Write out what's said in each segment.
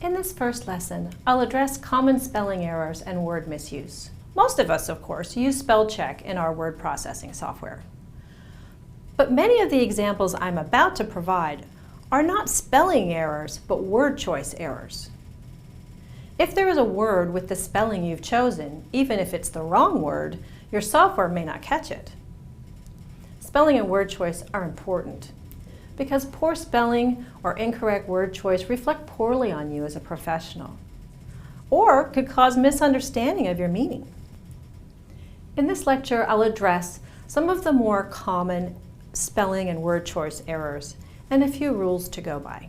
In this first lesson, I'll address common spelling errors and word misuse. Most of us, of course, use spell check in our word processing software. But many of the examples I'm about to provide are not spelling errors, but word choice errors. If there is a word with the spelling you've chosen, even if it's the wrong word, your software may not catch it. Spelling and word choice are important because poor spelling or incorrect word choice reflect poorly on you as a professional, or could cause misunderstanding of your meaning. In this lecture, I'll address some of the more common spelling and word choice errors and a few rules to go by.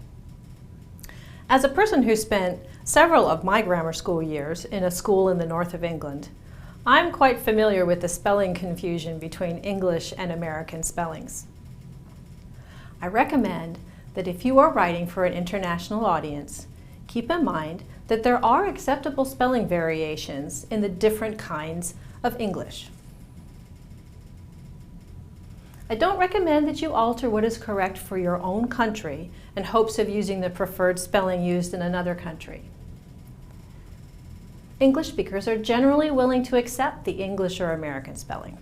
As a person who spent several of my grammar school years in a school in the north of England, I'm quite familiar with the spelling confusion between English and American spellings. I recommend that if you are writing for an international audience, keep in mind that there are acceptable spelling variations in the different kinds of English. I don't recommend that you alter what is correct for your own country in hopes of using the preferred spelling used in another country. English speakers are generally willing to accept the English or American spelling.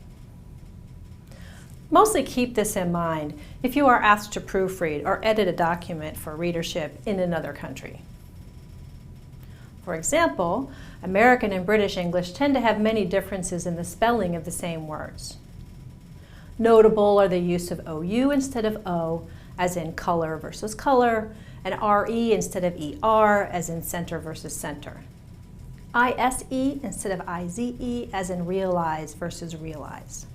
Mostly keep this in mind if you are asked to proofread or edit a document for readership in another country. For example, American and British English tend to have many differences in the spelling of the same words. Notable are the use of OU instead of O, as in color versus color, and RE instead of ER, as in center versus center. ISE instead of IZE, as in realize versus realize.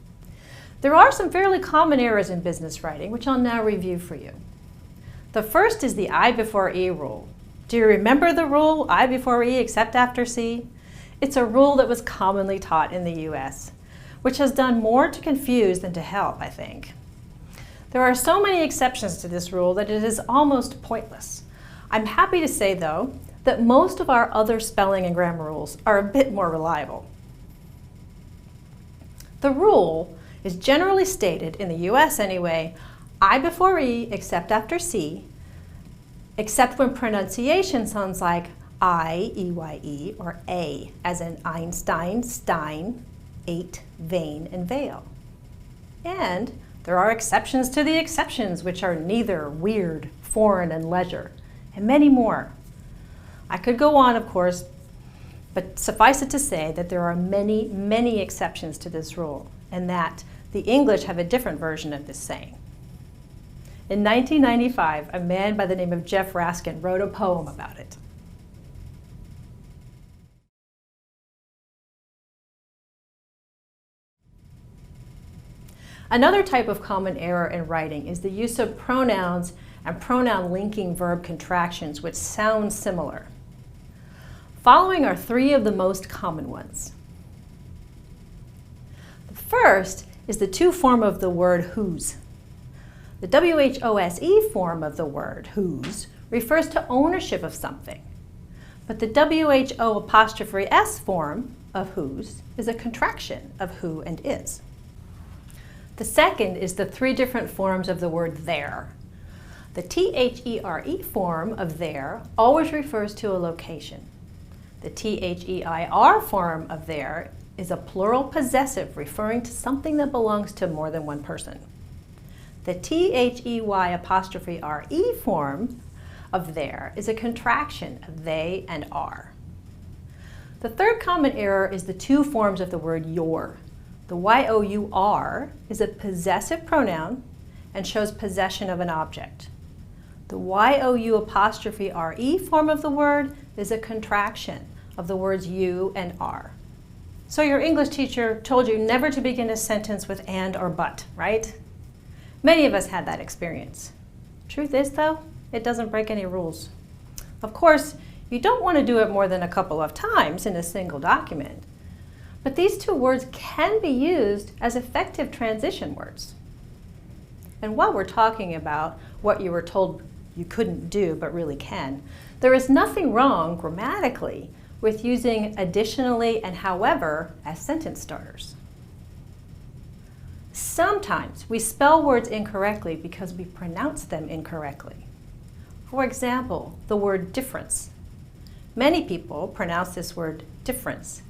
There are some fairly common errors in business writing, which I'll now review for you. The first is the I before E rule. Do you remember the rule, I before E except after C? It's a rule that was commonly taught in the US, which has done more to confuse than to help, I think. There are so many exceptions to this rule that it is almost pointless. I'm happy to say, though, that most of our other spelling and grammar rules are a bit more reliable. The rule is generally stated, in the US anyway, I before E except after C, except when pronunciation sounds like I, E-Y-E, or A, as in Einstein, Stein, ate, vein, and veil. And there are exceptions to the exceptions, which are neither, weird, foreign, and leisure, and many more. I could go on, of course, but suffice it to say that there are many, many exceptions to this rule, and that the English have a different version of this saying. In 1995, a man by the name of Jeff Raskin wrote a poem about it. Another type of common error in writing is the use of pronouns and pronoun linking verb contractions, which sound similar. Following are three of the most common ones. The first is the to form of the word whose. The WHOSE form of the word whose refers to ownership of something, but the WHO''S form of whose is a contraction of who and is. The second is the three different forms of the word there. The THERE form of there always refers to a location. The THEIR form of there is a plural possessive referring to something that belongs to more than one person. The THEY''RE form of there is a contraction of they and are. The third common error is the two forms of the word your. The YOUR is a possessive pronoun and shows possession of an object. The YOU''RE form of the word is a contraction of the words you and are. So your English teacher told you never to begin a sentence with and or but, right? Many of us had that experience. Truth is, though, it doesn't break any rules. Of course, you don't want to do it more than a couple of times in a single document. But these two words can be used as effective transition words. And while we're talking about what you were told you couldn't do but really can, there is nothing wrong grammatically with using additionally and however as sentence starters. Sometimes we spell words incorrectly because we pronounce them incorrectly. For example, the word difference Many people pronounce this word difference,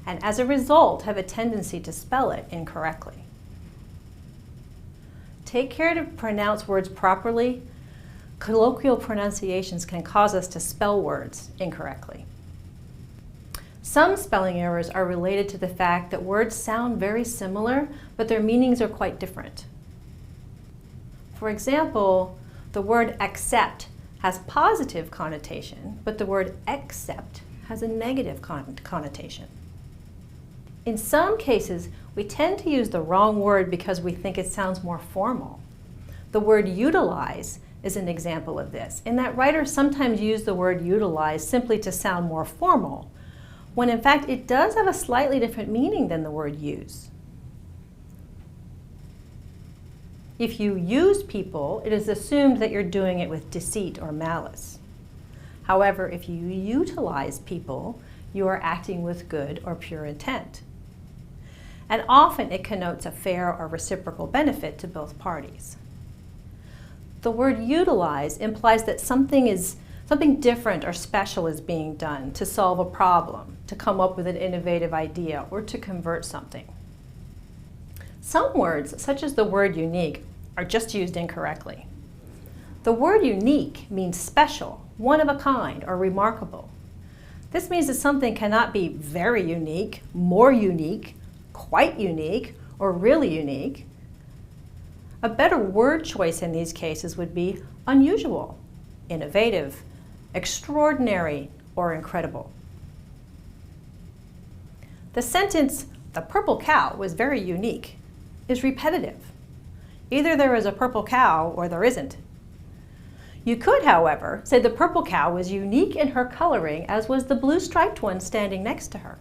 and as a result have a tendency to spell it incorrectly. Take care to pronounce words properly. Colloquial pronunciations can cause us to spell words incorrectly. Some spelling errors are related to the fact that words sound very similar, but their meanings are quite different. For example, the word accept has positive connotation, but the word accept has a negative connotation. In some cases, we tend to use the wrong word because we think it sounds more formal. The word utilize is an example of this, in that writers sometimes use the word utilize simply to sound more formal, when in fact it does have a slightly different meaning than the word use. If you use people, it is assumed that you're doing it with deceit or malice. However, if you utilize people, you are acting with good or pure intent. And often it connotes a fair or reciprocal benefit to both parties. The word utilize implies that something different or special is being done to solve a problem, to come up with an innovative idea, or to convert something. Some words, such as the word unique, are just used incorrectly. The word unique means special, one of a kind, or remarkable. This means that something cannot be very unique, more unique, quite unique, or really unique. A better word choice in these cases would be unusual, innovative, extraordinary, or incredible. The sentence, "The purple cow was very unique," is repetitive. Either there is a purple cow or there isn't. You could, however, say the purple cow was unique in her coloring, as was the blue striped one standing next to her.